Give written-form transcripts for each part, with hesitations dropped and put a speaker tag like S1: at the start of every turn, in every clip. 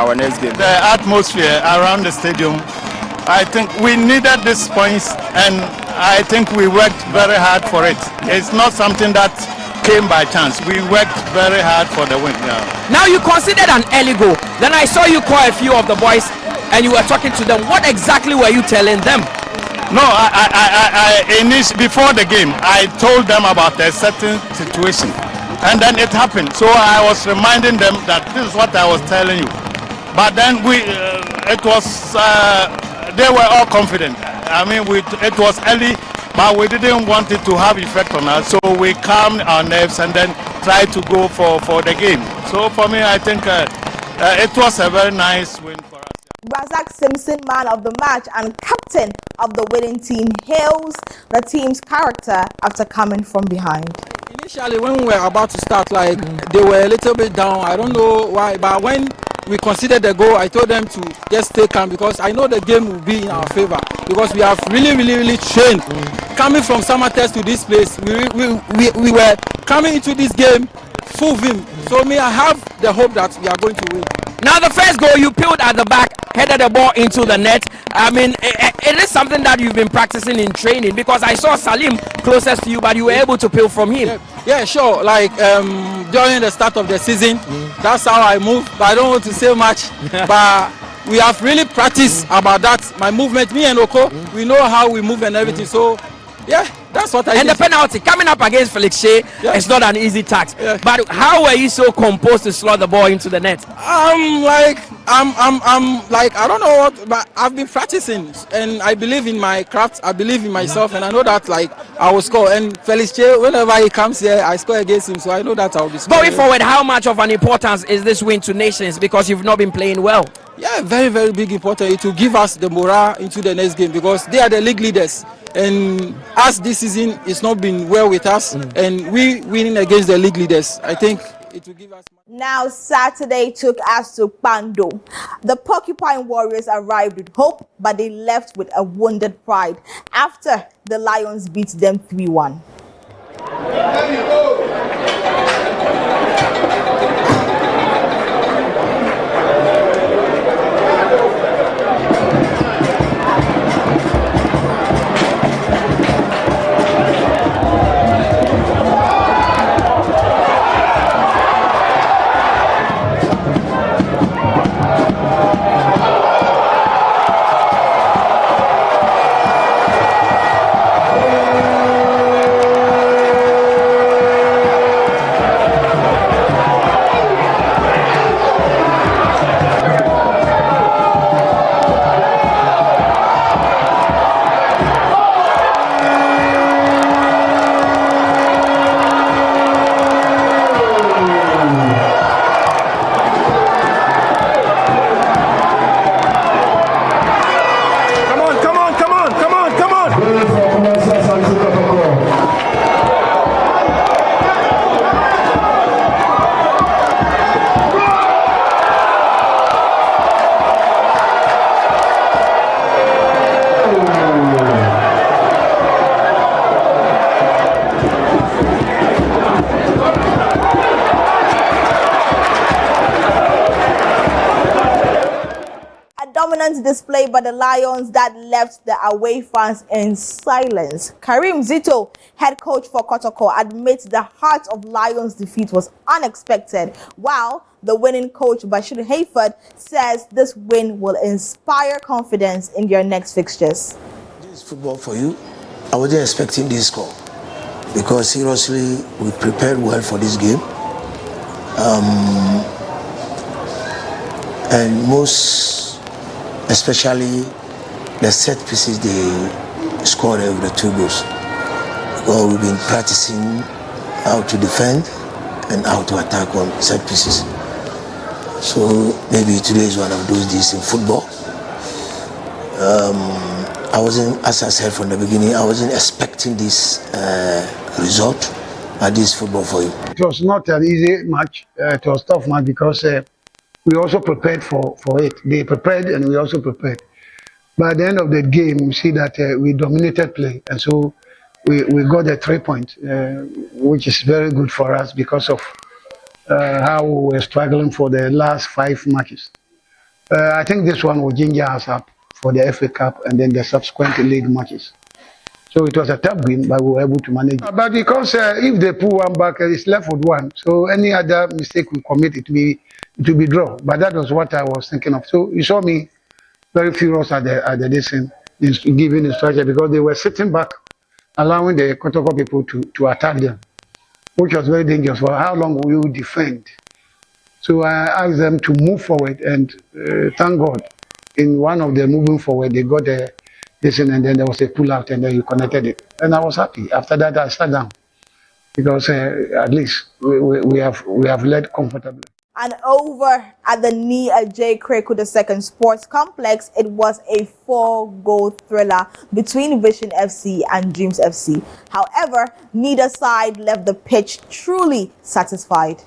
S1: our next game.
S2: The atmosphere around the stadium, I think we needed these points, and I think we worked very hard for it. It's not something that came by chance. We worked very hard for the win. Yeah.
S3: Now you considered an early goal. Then I saw you call a few of the boys and you were talking to them. What exactly were you telling them?
S2: No, before the game, I told them about a certain situation, and then it happened. So I was reminding them that this is what I was telling you. But then they were all confident. I mean, it was early, but we didn't want it to have effect on us, so we calmed our nerves and then tried to go for the game. So for me, I think it was a very nice win for us.
S4: Razak Simpson, man of the match and captain of the winning team, hails the team's character after coming from behind.
S5: Initially, when we were about to start, they were a little bit down. I don't know why, but when we considered the goal, I told them to just stay calm because I know the game will be in our favor because we have really trained. Coming from Samatex to this place, we were coming into this game full vim. So I have the hope that we are going to win.
S3: Now the first goal you peeled at the back, headed the ball into the net. I mean, it is something that you've been practicing in training because I saw Salim closest to you, but you were able to peel from him.
S5: Yeah, sure. During the start of the season, that's how I move. But I don't want to say much. But we have really practiced about that. My movement, me and Oko, we know how we move and everything. So, yeah, that's what I.
S3: And the penalty coming up against Felix Shea, it's not an easy task.
S5: Yeah.
S3: But how were you so composed to slot the ball into the net?
S5: I'm I don't know what, but I've been practicing and I believe in my craft. I believe in myself, and I know that I will score. And Felix Shea, whenever he comes here, I score against him. So I know that I'll be scoring.
S3: Going forward, how much of an importance is this win to Nations because you've not been playing well?
S5: Yeah, very big important. It will give us the morale into the next game because they are the league leaders. And as this season, it's not been well with us, and we winning against the league leaders, I think it will give us.
S4: Now Saturday took us to Pando. The Porcupine Warriors arrived with hope, but they left with a wounded pride after the Lions beat them 3-1. Display by the Lions that left the away fans in silence. Karim Zito, head coach for Kotoko, admits the heart of Lions' defeat was unexpected, while the winning coach Bashir Hayford says this win will inspire confidence in their next fixtures.
S6: This is football for you. I wasn't expecting this score because seriously we prepared well for this game. And especially the set pieces they scored with the 2 goals. Because we've been practicing how to defend and how to attack on set pieces. So maybe today is one of those days in football. I wasn't, as I said from the beginning, I wasn't expecting this result, but this is football for you.
S7: It was not an easy match. It was a tough match because we also prepared for it. They prepared and we also prepared. By the end of the game, you see that we dominated play. And so we got the 3 points, which is very good for us because of how we were struggling for the last 5 matches. I think this one will ginger us up for the FA Cup and then the subsequent league matches. So it was a tough game, but we were able to manage it. But because if they pull one back, it's left with one. So any other mistake we commit, it will be draw. But that was what I was thinking of. So you saw me very furious at the listen, giving instruction because they were sitting back, allowing the Kotoko people to attack them, which was very dangerous. For how long will you defend? So I asked them to move forward, and thank God, in one of the moving forward, they got the listen, and then there was a pull out, and then you connected it, and I was happy. After that, I sat down because at least we have led comfortably.
S4: And over at the Nia J. Kreku II Sports Complex, it was a 4-goal thriller between Vision FC and Dreams FC. However, neither side left the pitch truly satisfied.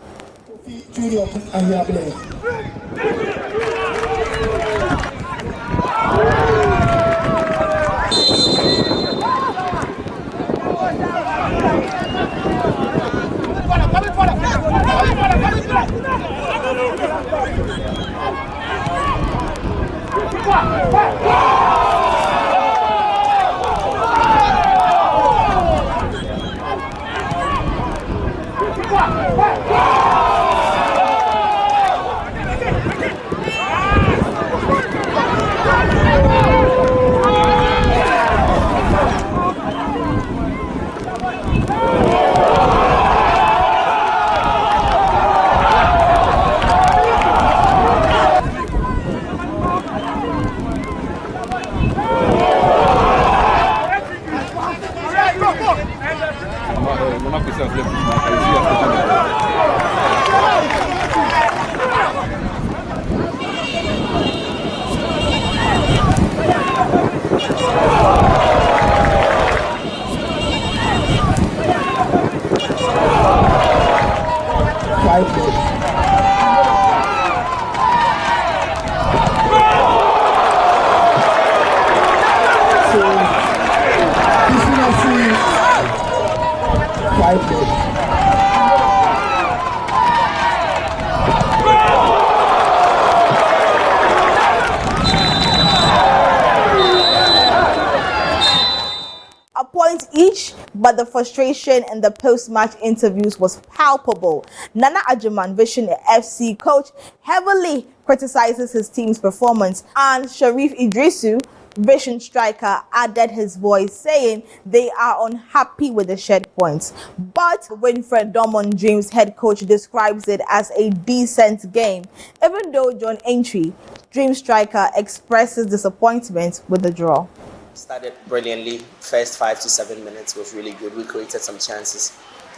S4: A point each, but the frustration in the post-match interviews was palpable. Nana Ajuman, Vision FC coach, heavily criticizes his team's performance, and Sharif Idrisu, Vision striker, added his voice, saying they are unhappy with the shed points. But Winfred Domon, Dreams head coach, describes it as a decent game, even though John Entry, Dream striker, expresses disappointment with the draw.
S1: Started brilliantly. First 5 to 7 minutes was really good. We created some chances.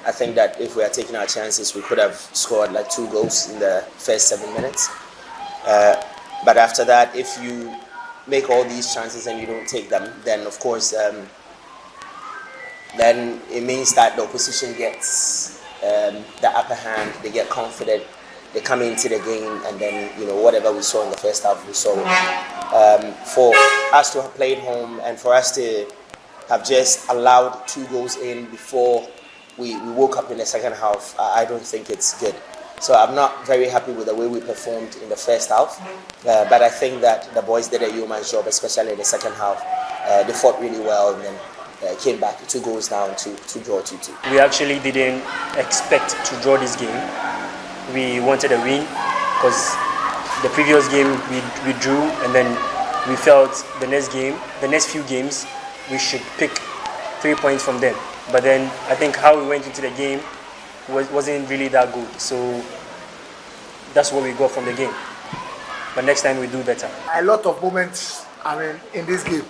S1: I think that if we had taken our chances, we could have scored like 2 goals in the first 7 minutes. But after that, if you make all these chances and you don't take them, then of course, then it means that the opposition gets the upper hand. They get confident. They come into the game, and then whatever we saw in the first half, we saw it. For us to have played home and for us to have just allowed 2 goals in before we woke up in the second half, I don't think it's good. So I'm not very happy with the way we performed in the first half, but I think that the boys did a yeoman's job, especially in the second half. They fought really well and then came back 2 goals down to draw 2-2.
S8: We actually didn't expect to draw this game. We wanted a win because the previous game we drew, and then we felt the next few games, we should pick 3 points from them. But then I think how we went into the game wasn't really that good. So that's what we got from the game. But next time we do better.
S9: A lot of moments, in this game,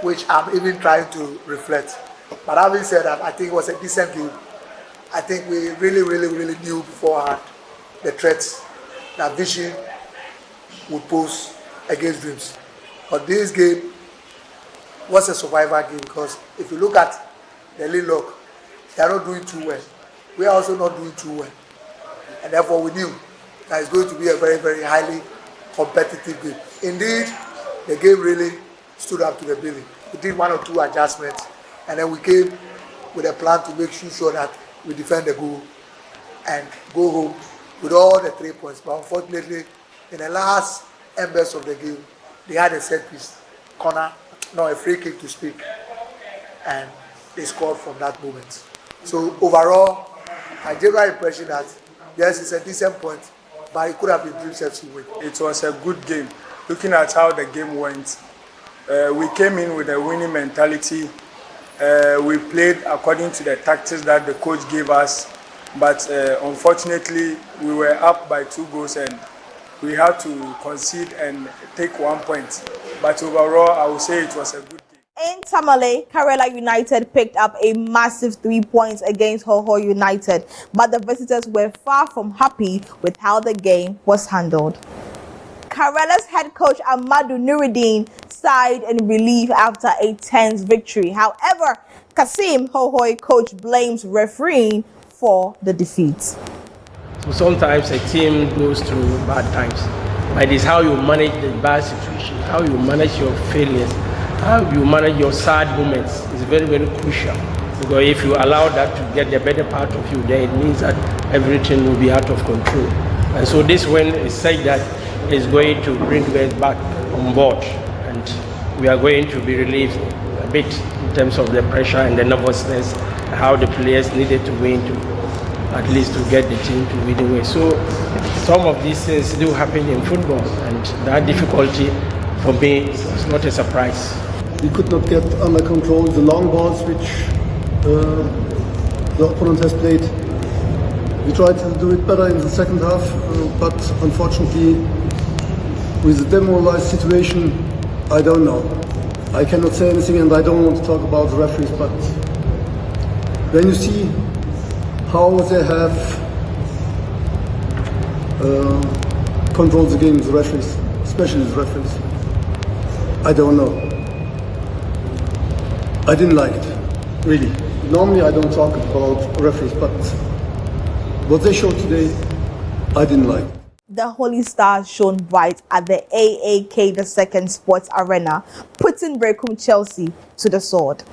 S9: which I'm even trying to reflect. But having said that, I think it was a decent game. I think we really knew beforehand the threats that Vision would pose against Dreams. But this game was a survivor game because if you look at the lead log, they are not doing too well. We are also not doing too well. And therefore we knew that it's going to be a very highly competitive game. Indeed, the game really stood up to the billing. We did 1 or 2 adjustments, and then we came with a plan to make sure that we defend the goal and go home with all the 3 points. But unfortunately, in the last embers of the game, they had a set piece, corner, no, a free kick to speak, and they scored from that moment. So overall, I get the impression that yes, it's a decent point, but it could have been Dreams FC win.
S10: It was a good game. Looking at how the game went, we came in with a winning mentality. We played according to the tactics that the coach gave us, but unfortunately, we were up by 2 goals and we had to concede and take 1 point. But overall, I would say it was a good game.
S4: In Tamale, Karela United picked up a massive 3 points against Hoho United, but the visitors were far from happy with how the game was handled. Karela's head coach Amadou Nuruddin sighed in relief after a tense victory. However, Kasim Hohoi coach blames refereeing for the defeat.
S11: So sometimes a team goes through bad times, but it's how you manage the bad situations, how you manage your failures, how you manage your sad moments is very, very crucial. Because if you allow that to get the better part of you, then it means that everything will be out of control. And so this win is said that is going to bring us back on board, and we are going to be relieved a bit in terms of the pressure and the nervousness, how the players needed to win to at least to get the team to win the way. So some of these things do happen in football, and that difficulty for me was not a surprise.
S12: We could not get under control the long balls which the opponent has played. We tried to do it better in the second half, but unfortunately, with the demoralized situation, I don't know. I cannot say anything, and I don't want to talk about the referees, but when you see how they have controlled the game, the referees, especially the referees, I don't know. I didn't like it, really. Normally I don't talk about referees, but what they showed today, I didn't like.
S4: The Holy Stars shone bright at the AAK the Second Sports Arena, putting Brekum Chelsea to the sword.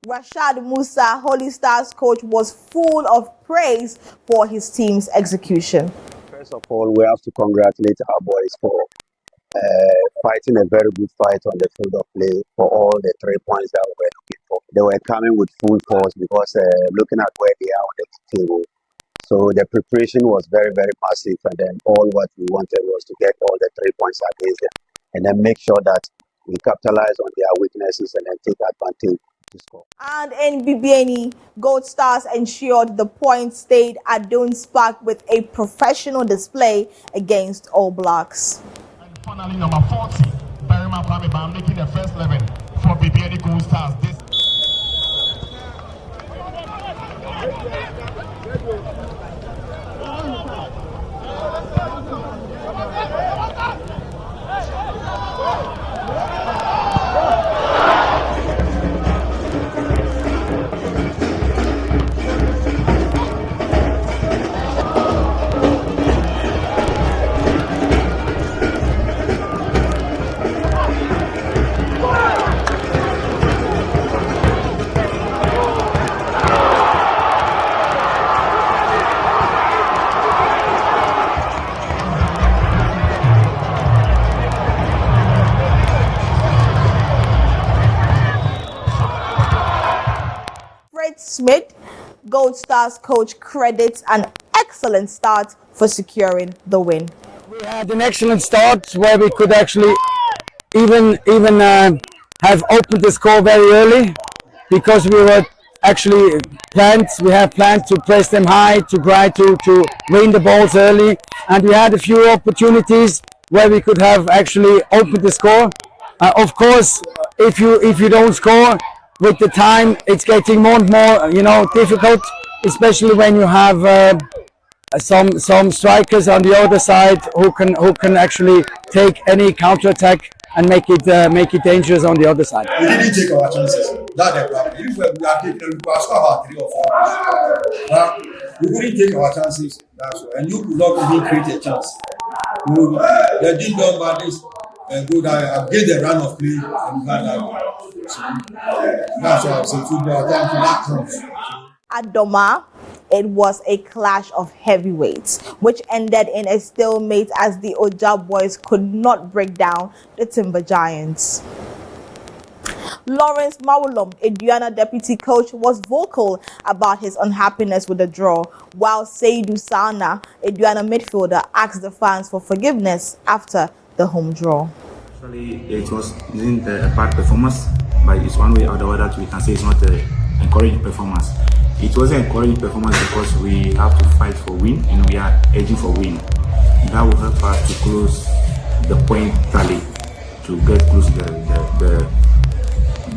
S4: Rashad Musa, Holy Stars coach, was full of praise for his team's execution.
S13: First of all, we have to congratulate our boys for fighting a very good fight on the field of play for all the 3 points that we were looking for. They were coming with full force because looking at where they are on the table. So the preparation was very, very massive, and then all what we wanted was to get all the 3 points against them and then make sure that we capitalize on their weaknesses and then take advantage to score.
S4: And in BBNE, Gold Stars ensured the points stayed at Dunes Park with a professional display against All Blacks.
S14: And finally, number 40, Berima Pamibam making the first 11 for BBNE Gold Stars.
S4: Smith, Gold Stars coach, credits an excellent start for securing the win.
S15: We had an excellent start where we could actually even have opened the score very early. because we were actually we have planned to press them high, to try to win the balls early, and we had a few opportunities where we could have actually opened the score. Of course, if you don't score with the time, it's getting more and more difficult, especially when you have some strikers on the other side who can actually take any counter attack and make it dangerous on the other side.
S16: We didn't take our chances. That's the problem. If we are taking, we pass about 3 or 4 goals. We couldn't take our chances. That's why. And you could not even create a chance. They did not about this go down against the run of play and had that. So that's why I say football time for that comes.
S4: At Doma, it was a clash of heavyweights, which ended in a stalemate as the Oja boys could not break down the Timber Giants. Lawrence Mawulom, Aduana deputy coach, was vocal about his unhappiness with the draw, while Seydou Sana, Aduana midfielder, asked the fans for forgiveness after the home draw.
S17: Actually, it isn't a bad performance, but it's one way or the other we can say it's not an encouraging performance. It was an encouraging performance because we have to fight for win and we are edging for win. That will help us to close the point tally to get close to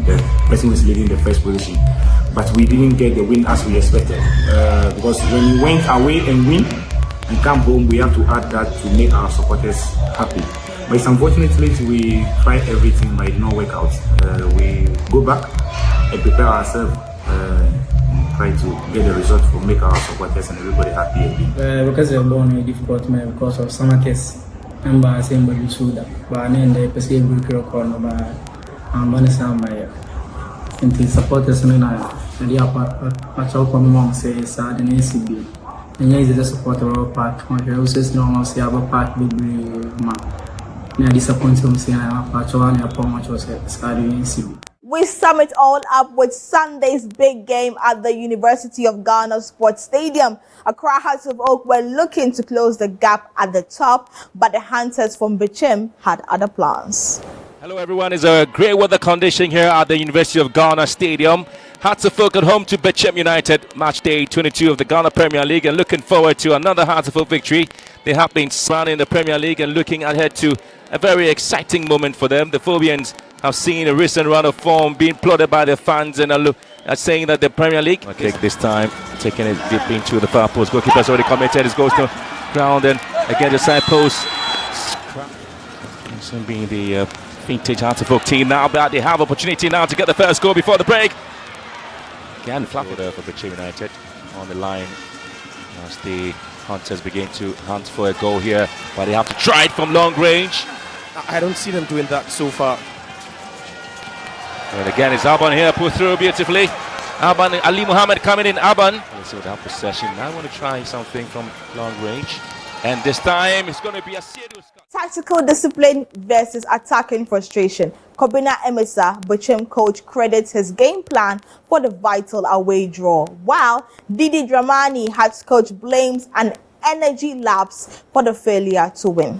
S17: the person who is leading the first position. But we didn't get the win as we expected because when we went away and win and come home, we have to add that to make our supporters happy. But it's unfortunately we tried everything but it did not work out. We go back and prepare ourselves. Try to get the result to make our supporters and everybody happy again.
S18: Because they're born in a difficult man because of summer tests and by saying but you should that. But then they perceive we could corner by money sound by the supporters and the part of mom says sad and ACB. And yes, the supporter of part on here says no say about part big man. Now disappointed saying part one upon much was sad and ACB.
S4: We sum it all up with Sunday's big game at the University of Ghana Sports Stadium. Accra Hearts of Oak were looking to close the gap at the top, but the Hunters from Bichim had other plans.
S19: Hello everyone, it's a great weather condition here at the University of Ghana Stadium. Hearts of Oak at home to Bichim United, match day 22 of the Ghana Premier League, and looking forward to another Hearts of Oak victory. They have been surrounding the Premier League and looking ahead to a very exciting moment for them. The Phobians have seen a recent run of form being plotted by their fans and are saying that the Premier League kick this time, taking it deep into the far post. Goalkeeper's already committed, his goes to ground and again the side post. This will be the vintage Hearts of Oak team now, but they have opportunity now to get the first goal before the break. Again, flat for Bichim United on the line as the Hunters begin to hunt for a goal here, but they have to try it from long range.
S20: I don't see them doing that so far.
S19: And again, it's Aban here, put through beautifully. Aban, Ali Muhammad coming in. Aban. Let's see what that possession. Now I want to try something from long range. And this time, it's going to be a serious...
S4: Tactical discipline versus attacking frustration. Kobina Emesa, Bichim coach, credits his game plan for the vital away draw, while Didi Dramani, Hearts coach, blames an energy lapse for the failure to win.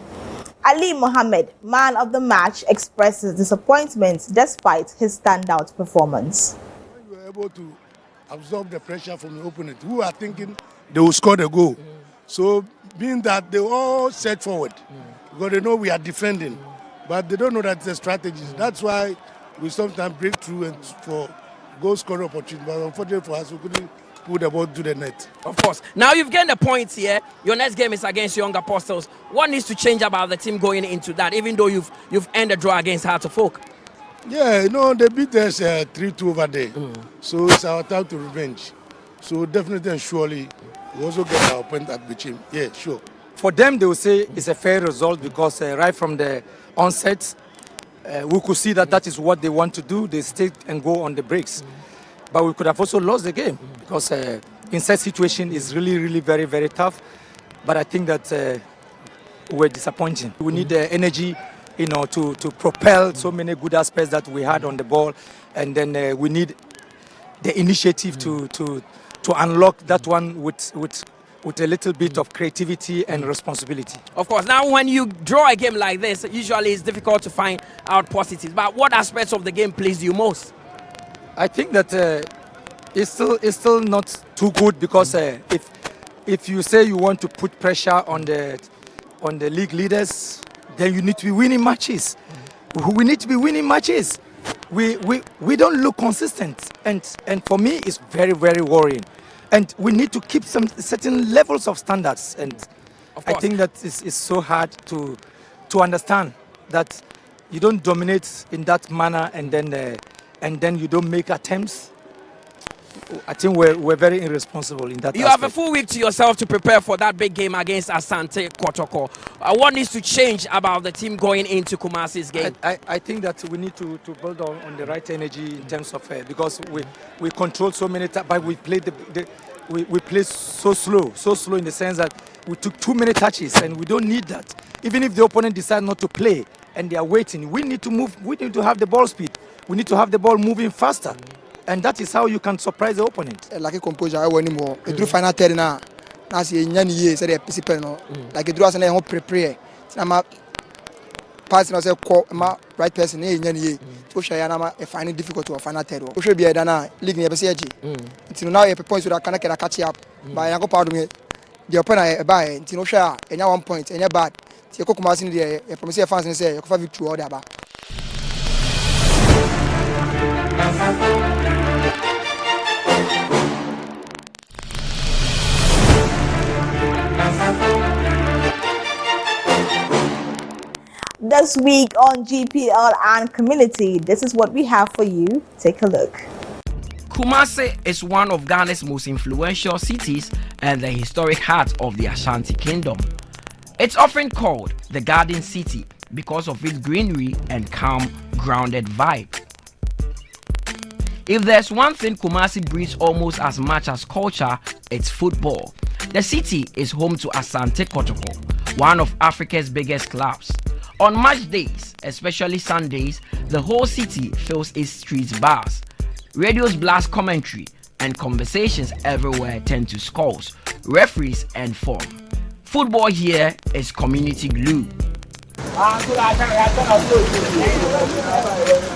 S4: Ali Mohammed, man of the match, expresses disappointment despite his standout performance.
S21: We were able to absorb the pressure from the opponent, who are thinking they will score the goal. So, being that they all set forward, because they know we are defending, but they don't know that it's a strategy. That's why we sometimes break through and for goal scoring opportunity. But unfortunately for us, we couldn't put the ball to the net.
S3: Of course. Now you've gained the points here. Your next game is against Young Apostles. What needs to change about the team going into that, even though you've ended the draw against Hearts of Oak?
S21: Yeah, you know, they beat us 3-2 over there. So it's our time to revenge. So definitely and surely, we also get our point at Bichim. Yeah, sure.
S5: For them, they will say it's a fair result because right from the onset, we could see that is what they want to do. They stay and go on the breaks. But we could have also lost the game because in such situation is really, really very, very tough. But I think that we're disappointing. We need the energy, you know, to propel so many good aspects that we had on the ball, and then we need the initiative to unlock that one with a little bit of creativity and responsibility.
S3: Of course, now when you draw a game like this, usually it's difficult to find out positives. But what aspects of the game pleased you most?
S5: I think that it's still not too good because if you say you want to put pressure on the league leaders, then you need to be winning matches. We need to be winning matches. We don't look consistent, and for me it's very, very worrying. And we need to keep some certain levels of standards. And I think that it's so hard to understand that you don't dominate in that manner, and then you don't make attempts. I think we're very irresponsible in that
S3: You
S5: aspect.
S3: have a full week to yourself to prepare for that big game against Asante Kotoko. What needs to change about the team going into Kumasi's game?
S5: I think that we need to build on the right energy in terms of because we control so many times, but we play we play so slow in the sense that we took too many touches, and we don't need that. Even if the opponent decides not to play and they are waiting, we need to move. We need to have the ball speed. We need to have the ball moving faster. And that is how you can surprise the opponent.
S2: Like a composure, I want more. It drew final 10 now. Now, see, in years, I participate. Like it draws and I hope prepare. I'm a passing as a right person in year. So, I find it difficult to find a terror. We should be a dana, league never say. Until now, a point that I can catch up. By a part of me, the opponent I buy, until no share, and now 1 point, and you're bad. You cook Martin there, a promise fans and say, you can victory or the
S4: This week on GPL and Community, this is what we have for you. Take a look.
S3: Kumasi is one of Ghana's most influential cities and the historic heart of the Ashanti Kingdom. It's often called the Garden City because of its greenery and calm, grounded vibe. If there's one thing Kumasi breeds almost as much as culture, it's football. The city is home to Asante Kotoko, one of Africa's biggest clubs. On match days, especially Sundays, the whole city fills its streets bars. Radios blast commentary, and conversations everywhere tend to scores, referees, and form. Football here is community glue.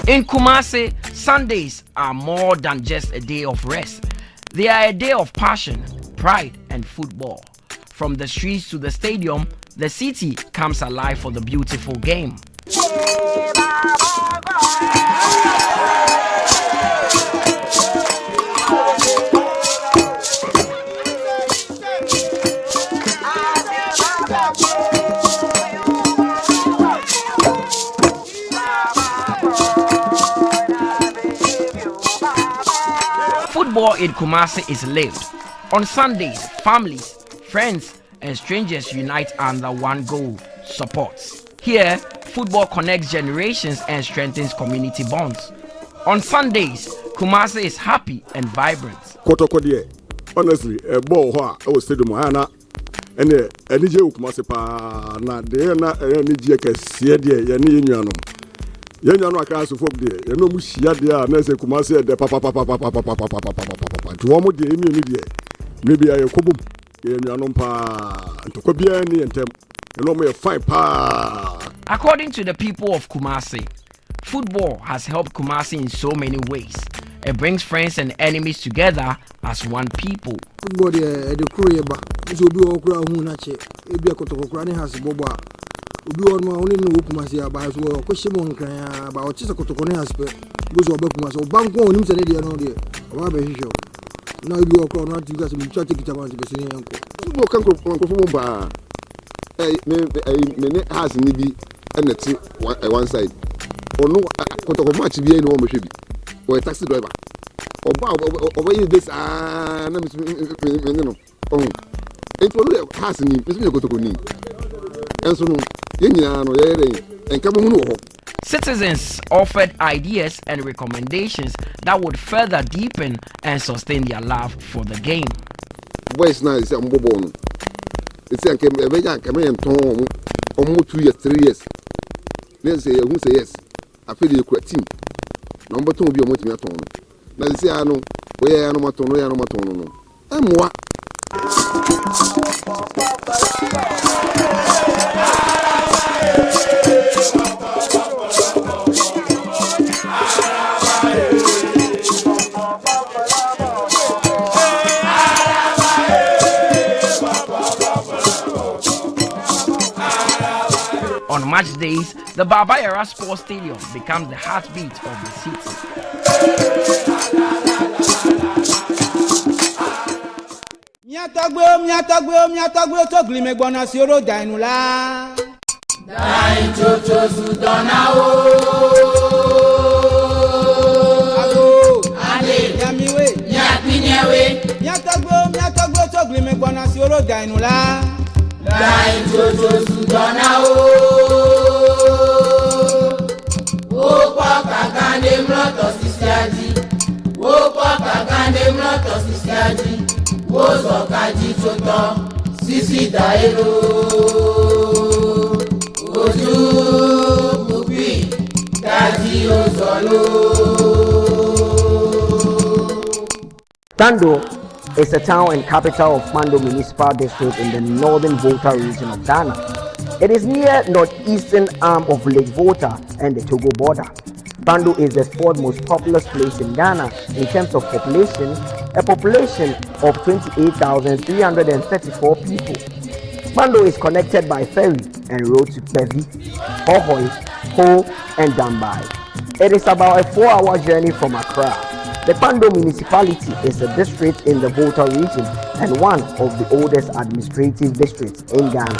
S3: In Kumasi, Sundays are more than just a day of rest. They are a day of passion, pride, and football. From the streets to the stadium, the city comes alive for the beautiful game. Football in Kumasi is lived. On Sundays, families, friends, and strangers unite under one goal: support. Here, football connects generations and strengthens community bonds. On Sundays, Kumasi is happy and vibrant.
S22: Kotoko there, honestly, a ball I was stadium and a DJ Kumasi pa na de na DJ ka sie there ye ne yenuanom. Yenuanom aka so folk there. Ye no mu hia there na se Kumasi de papa. To mo de emi ni there. Maybe I kobum.
S3: According to the people of Kumasi, football has helped Kumasi in so many ways. It brings friends and enemies together as one people.
S2: Football the crew ba. So be okura hu na che. Ebi akotokokura ni has bobo a. Obi on ma oni no Kumasi aba so ko shimo nkran ba o chisa kotoko ni has pe. Go so ba Kumasi o banko onim se ne de no de. O ba be hihyo. Now you are not you guys will try to get about the senior uncle.
S22: You can go from bar. Many has nibi and the one side. Or no, what much be no maybe. Or a taxi driver. Or over this oh. It will has ni, Miss Miko. And so no, and come on.
S3: Citizens offered ideas and recommendations that would further deepen and sustain their love for the game.
S22: Voice now is a mobile. It's a Tom almost 2 years, 3 years. Let's say, who say yes? I feel you quit team. Number 2 will be a motivator. Now, say, I know where I know Matono. And what?
S3: On match days, the Baba Yara Sports Stadium becomes the heartbeat of the city.
S6: Miatagwe togli megbona sioro dainula. Dain chocho sudona o. Ago, ade, yamiwe, nyapinyewe. Miatagwe togli megbona sioro dainula. Dain chocho sudona o. Opa kakande mloto sisiaji. Opa kakande mloto sisiaji. Ozo kaji choto sisi dairo oju bubi kaji ozolo.
S3: Tando is the town and capital of Mando Municipal District in the northern Volta region of Ghana. It is near northeastern arm of Lake Volta and the Togo border. Bando is the fourth most populous place in Ghana in terms of population, a population of 28,334 people. Bando is connected by ferry and road to Pevi, Hohoi, Ho, and Dambai. It is about a 4-hour journey from Accra. The Bando municipality is a district in the Volta region and one of the oldest administrative districts in Ghana.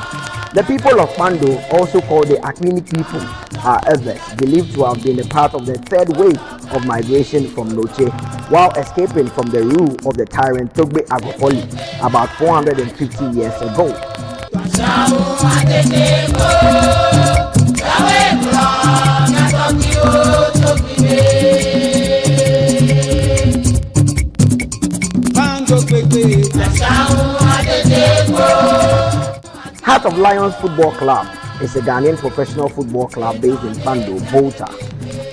S3: The people of Bando, also called the Akwini people, are others believed to have been a part of the third wave of migration from Noche while escaping from the rule of the tyrant Togbe Agopoli about 450 years ago. Heart of Lions Football Club is a Ghanaian professional football club based in Bando, Volta.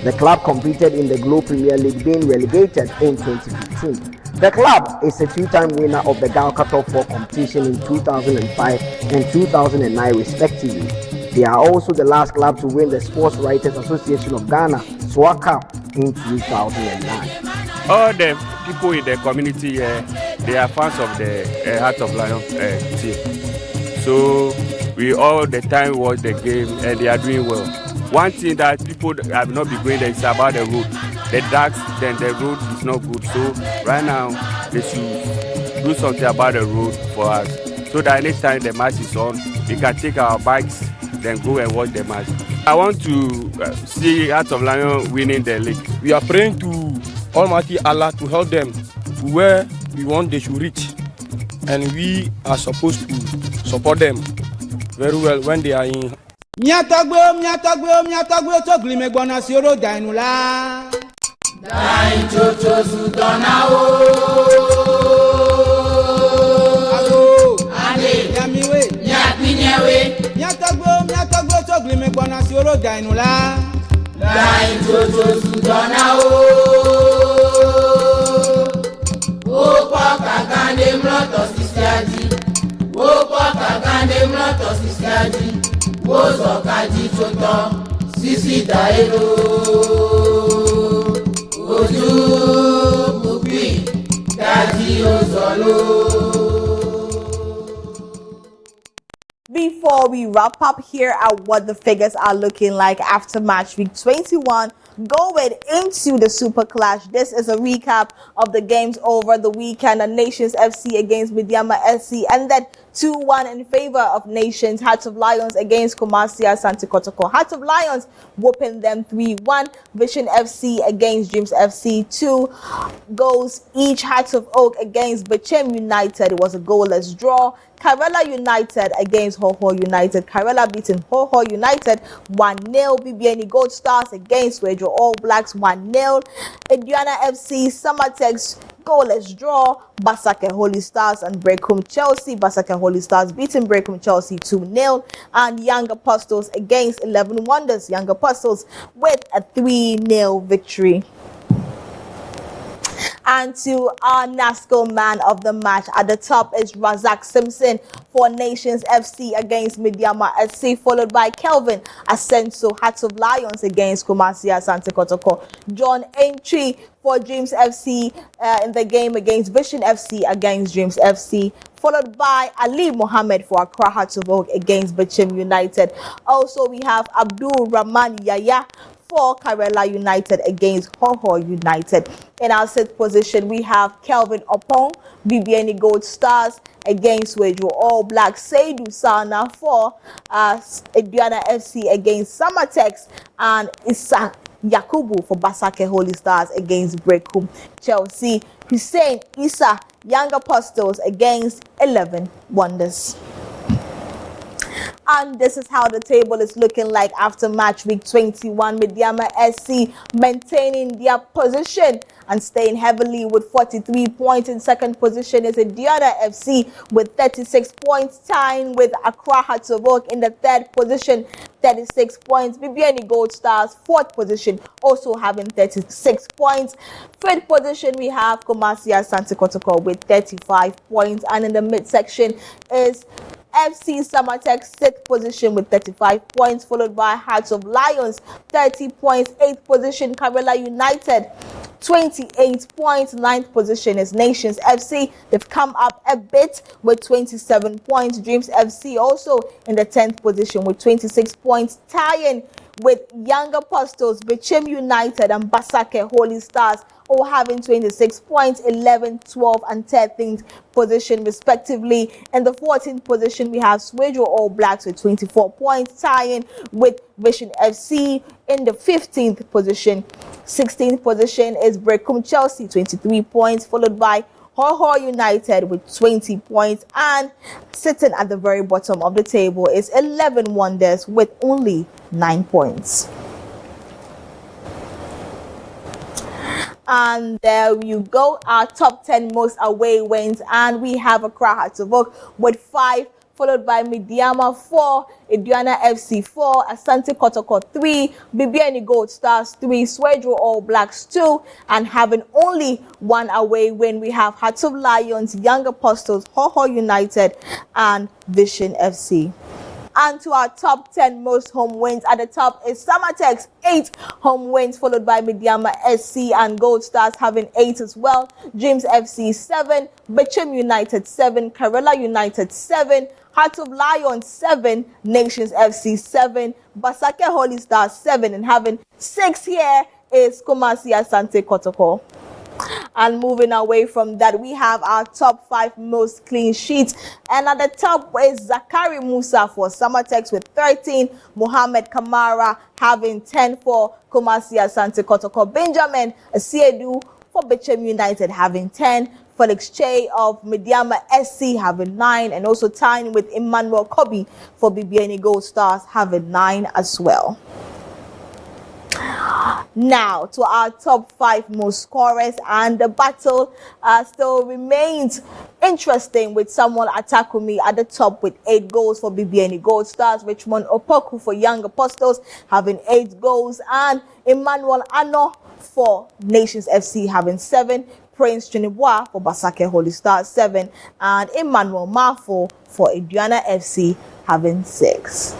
S3: The club competed in the Globe Premier League, being relegated in 2015. The club is a 2-time winner of the Ghana Top 4 competition in 2005 and 2009 respectively. They are also the last club to win the Sports Writers Association of Ghana SWA Cup in 2009.
S7: All the people in the community here, they are fans of the Heart of Lions team. So we all the time watch the game and they are doing well. One thing that people have not been going there is about the road. The darks, then the road is not good. So right now they should do something about the road for us. So that anytime the match is on, we can take our bikes, then go and watch the match. I want to see Heart of Lion winning the league.
S11: We are praying to Almighty Allah to help them to where we want they should reach. And we are supposed to support them very well when they are in.
S6: Miatagwe togli megbona sioro dainula. Dain chocho sudona o. Ago, ade, yamiwe, nyapinyewe. Miatagwe togli megbona sioro dainula. Dain chocho sudona o. Opa kakande mloto sisiaji. Opa kakande mloto sisiaji. Ozo kaji choto sisi dairo. Oju bubi kaji ozolo.
S4: Before we wrap up, here are what the figures are looking like after match week 21. Going into the Super Clash, this is a recap of the games over the weekend. Nations FC against Midyama SC ended 2-1 in favor of Nations. Hearts of Lions against Kumasi Asante Kotoko. Hearts of Lions whooping them 3-1. Vision FC against Dreams FC, 2 goals each. Hearts of Oak against Bechem United. It was a goalless draw. Karela United against Hoho United. Karela beating Hoho United 1-0. BBN Gold Stars against Wejo All Blacks 1-0. Aduana FC Summertex goalless draw. Basake Holy Stars and Breakum Chelsea. Basake Holy Stars beating Breakum Chelsea 2-0. And Young Apostles against 11 Wonders. Young Apostles with a 3-0 victory. And to our NASCO man of the match, at the top is Razak Simpson for Nations FC against Midyama SC, followed by Kelvin Asenso, Hearts of Lions against Kumasi Asante Kotoko. John Aintree for Dreams FC in the game against Vision FC against Dreams FC, followed by Ali Mohammed for Accra Hearts of Oak against Bechim United. Also, we have Abdul Rahman Yaya for Karela United against Hoho United. In our sixth position, we have Kelvin Opong, BBN Gold Stars against Wedro All Black. Seidu Sana for Eduana FC against Samatex, and Issa Yakubu for Basake Holy Stars against Brekum. Chelsea Hussein Issa Young Apostles against 11 Wonders. And this is how the table is looking like after match week 21. Midyama SC maintaining their position and staying heavily with 43 points. In second position is Ediana FC with 36 points, tying with Accra Hearts of Oak in the third position, 36 points. BBN Gold Stars, fourth position, also having 36 points. Fifth position, we have Kumasi Asante Kotoko with 35 points. And in the midsection is FC Samatex, sixth position with 35 points, followed by Hearts of Lions, 30 points. Eighth position, Karela United, 28 points. Ninth position is Nations FC. They've come up a bit with 27 points. Dreams FC also in the 10th position with 26 points, tying with Young Apostles, Bechim United and Basake Holy Stars, all having 26 points, 11, 12 and 13th position respectively. In the 14th position, we have Swedro All Blacks with 24 points, tying with Vision FC in the 15th position. 16th position is Brekum Chelsea, 23 points, followed by Hoho United with 20 points, and sitting at the very bottom of the table is 11 Wonders with only 9 points. And there you go, our top 10 most away wins, and we have Accra Hearts of Oak with 5, followed by Midyama 4, Eduana FC 4, Asante Kotoko 3, BBN Gold Stars 3, Swedro All Blacks 2, and having only 1 away win, we have Hearts of Lions, Young Apostles, Hoho United, and Vision FC. And to our top 10 most home wins, at the top is Samatex, 8 home wins, followed by Midyama SC and Gold Stars having 8 as well. Dreams FC 7, Bechim United 7, Karela United 7, Hearts of Lions 7, Nations FC 7, Basake Holy Stars 7, and having 6 here is Kumasi Asante Kotoko. And moving away from that, we have our top 5 most clean sheets. And at the top is Zakari Musa for Samatex with 13, Mohamed Kamara having 10 for Kumasi Asante Kotoko, Benjamin Asiedu for Bechim United having 10, Felix Che of Midyama SC having 9, and also tying with Emmanuel Kobi for BBN Gold Stars having 9 as well. Now to our top 5 most scorers, and the battle still remains interesting with Samuel Atakumi at the top with 8 goals for BBN Gold Stars, Richmond Opoku for Young Apostles having 8 goals, and Emmanuel Ano for Nations FC having 7, Prince Chinibwa for Basake Holy Stars 7, and Emmanuel Mafo for Eduana FC having 6.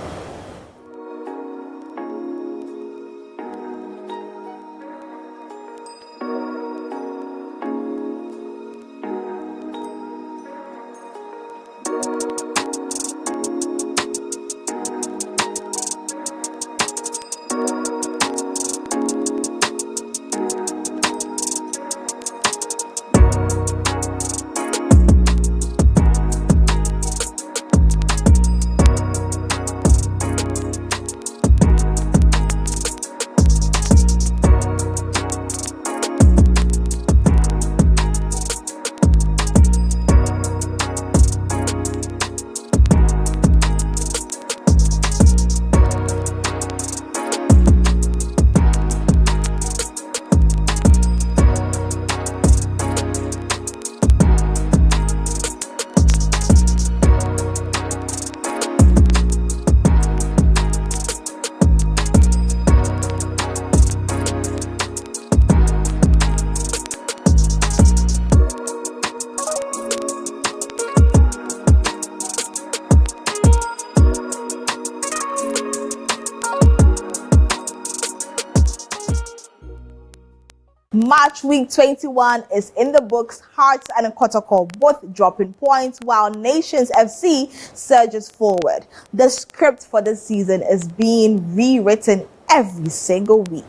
S4: Match week 21 is in the books. Hearts and Kotoko both dropping points while Nations FC surges forward. The script for this season is being rewritten every single week.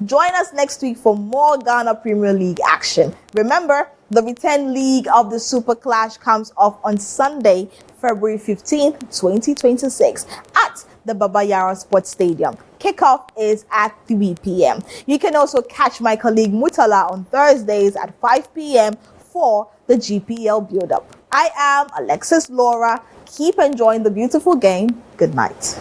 S4: Join us next week for more Ghana Premier League action. Remember, the return leg of the Super Clash comes off on Sunday, February 15th, 2026 at the Baba Yara Sports Stadium. Kickoff is at 3 p.m. You can also catch my colleague Mutala on Thursdays at 5 p.m. for the GPL build-up. I am Alexis Laura. Keep enjoying the beautiful game. Good night.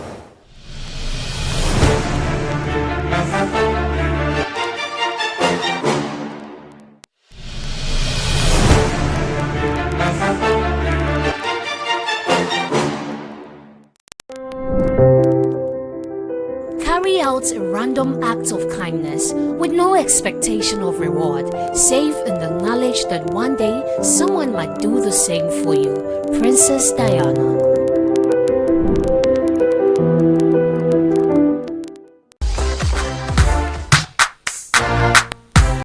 S1: Carry out a random act of kindness with no expectation of reward, save in the knowledge that one day someone might do the same for you. Princess Diana.